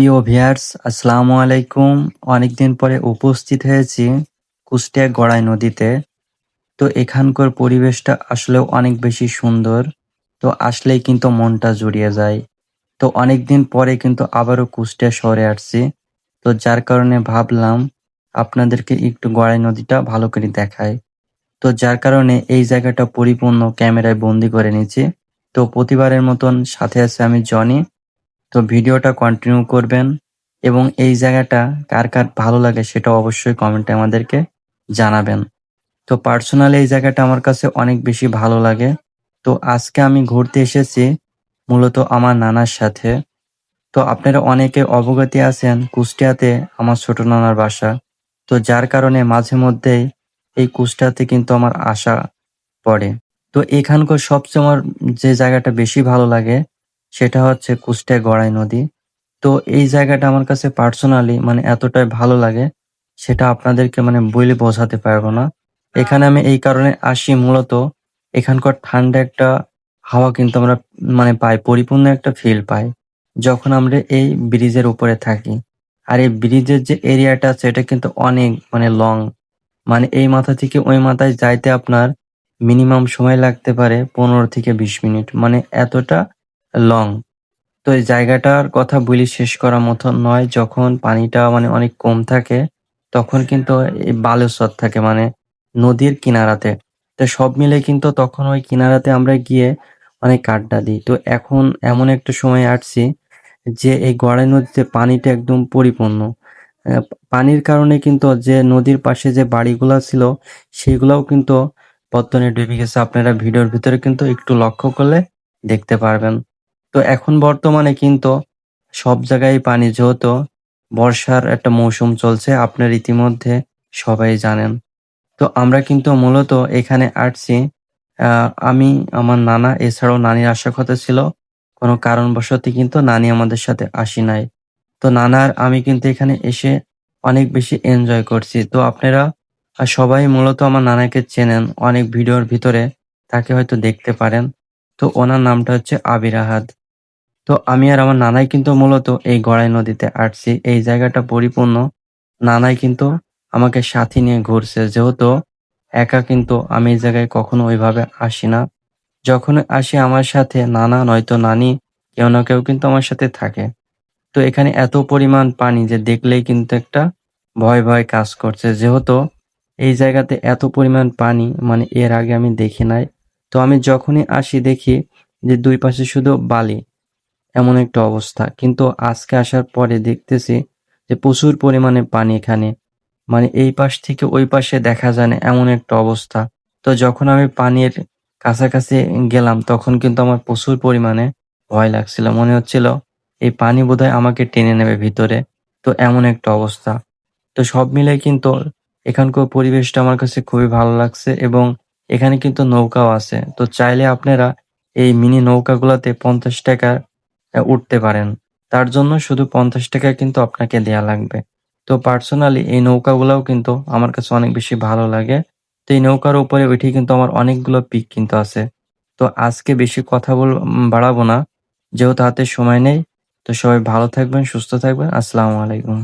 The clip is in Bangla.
প্রিয় ভিউয়ার্স, আসসালামু আলাইকুম। অনেকদিন পরে উপস্থিত হয়েছি কুষ্টিয়া গড়াই নদীতে। তো এখানকার পরিবেশটা আসলেও অনেক বেশি সুন্দর। তো আসলেই কিন্তু মনটা জুড়িয়ে যায়। তো অনেকদিন পরে কিন্তু আবারও কুষ্টিয়া শহরে আসছি। তো যার কারণে ভাবলাম আপনাদেরকে একটু গড়াই নদীটা ভালো করে দেখাই। তো যার কারণে এই জায়গাটা পরিপূর্ণ ক্যামেরায় বন্দি করে নিয়েছি। তো প্রতিবারের মতন সাথে আছে আমি জনি। তো ভিডিওটা কন্টিনিউ করবেন এবং এই জায়গাটা কার কার ভালো লাগে সেটা অবশ্যই কমেন্টে আমাদেরকে জানাবেন। তো পার্সোনালি এই জায়গাটা আমার কাছে অনেক বেশি ভালো লাগে। তো আজকে আমি ঘুরতে এসেছি মূলত আমার নানার সাথে। তো আপনারা অনেকে অবগতি আছেন কুষ্টিয়াতে আমার ছোট নানার বাসা। তো যার কারণে মাঝে মধ্যেই এই কুষ্টিয়াতে কিন্তু আমার আসা পড়ে। তো এখানকার সবচেয়ে আমার যে জায়গাটা বেশি ভালো লাগে সেটা হচ্ছে কুষ্টিয়া গড়াই নদী। তো এই জায়গাটা আমার কাছে পার্সোনালি এতটাই ভালো লাগে সেটা আপনাদেরকে বলে বোঝাতে পারবো না। এখানে আমি এই কারণে আসি মূলত এখানকার ঠান্ডা একটা হাওয়া কিন্তু আমরা পাই, পরিপূর্ণ একটা ফিল পাই যখন আমরা এই ব্রিজের উপরে থাকি। আর এই ব্রিজের যে এরিয়াটা আছে এটা কিন্তু অনেক লং, এই মাথা থেকে ওই মাথায় যাইতে আপনার মিনিমাম সময় লাগতে পারে 15 থেকে 20 মিনিট, এতটা লং। তো এই জায়গাটার কথা বলি শেষ করার মতো নয়। যখন পানিটা অনেক কম থাকে তখন কিন্তু এই বালুচর থাকে নদীর কিনারাতে। তো সব মিলে কিন্তু তখন ওই কিনারাতে আমরা গিয়ে অনেক আড্ডা দিই। তো এখন এমন একটা সময় আসছি যে এই গড়াই নদীতে পানিটা একদম পরিপূর্ণ। পানির কারণে কিন্তু যে নদীর পাশে যে বাড়িগুলা ছিল সেগুলাও কিন্তু পদ্মনে ডুবে গেছে। আপনারা ভিডিওর ভিতরে কিন্তু একটু লক্ষ্য করলে দেখতে পারবেন। তো এখন বর্তমানে কিন্তু সব জায়গায় পানি, যেহেতু বর্ষার একটা মৌসুম চলছে আপনার ইতিমধ্যে সবাই জানেন। তো আমরা কিন্তু মূলত এখানে আসছি আমি, আমার নানা, এছাড়াও নানির আসার কথা ছিল। কোনো কারণবশত কিন্তু নানি আমাদের সাথে আসি নাই। তো নানা আর আমি কিন্তু এখানে এসে অনেক বেশি এনজয় করছি। তো আপনারা সবাই মূলত আমার নানাকে চেনেন, অনেক ভিডিওর ভিতরে তাকে হয়তো দেখতে পারেন। তো ওনার নামটা হচ্ছে আবির আহাদ। তো আমি আর আমার নানাই কিন্তু মূলত এই গড়াই নদীতে আসছি। এই জায়গাটা পরিপূর্ণ নানাই কিন্তু আমাকে সাথে নিয়ে ঘুরছে। যেহেতু একা কিন্তু আমি এই জায়গায় কখনো ওইভাবে আসি না। যখন আসি আমার সাথে নানা নয়তো নানি, কেউ না কেউ কিন্তু আমার সাথে থাকে। তো এখানে এত পরিমাণ পানি যে দেখলেই কিন্তু একটা ভয় ভয় কাজ করছে। যেহেতু এই জায়গাতে এত পরিমাণ পানি এর আগে আমি দেখি নাই। তো আমি যখনই আসি দেখি যে দুই পাশে শুধু বালি, এমন একটা অবস্থা। কিন্তু আজকে আসার পরে দেখতেছি যে প্রচুর পরিমাণে পানি এখানে। এই পাশ থেকে ওই পাশে দেখা যায় না, এমন একটা অবস্থা। তো যখন আমি পানির কাছাকাছি গেলাম তখন কিন্তু আমার প্রচুর পরিমাণে ভয় লাগছিল। মনে হচ্ছিল এই পানি বোধহয় আমাকে টেনে নেবে ভিতরে। তো এমন একটা অবস্থা। তো সব মিলে কিন্তু এখানকার পরিবেশটা আমার কাছে খুবই ভালো লাগছে এবং এখানে কিন্তু নৌকাও আছে। তো চাইলে আপনারা এই মিনি নৌকাগুলাতে ৳৫০ উঠতে পারেন। তার জন্য শুধু ৳৫০ কিন্তু আপনাকে দেয়া লাগবে। তো পার্সোনালি এই নৌকাগুলাও কিন্তু আমার কাছে অনেক বেশি ভালো লাগে। তো এই নৌকার উপরে উঠে কিন্তু আমার অনেকগুলো পিক কিন্তু আছে। তো আজকে বেশি কথা বাড়াবো না, যেহেতু হাতে সময় নেই। তো সবাই ভালো থাকবেন, সুস্থ থাকবেন। আসসালামু আলাইকুম।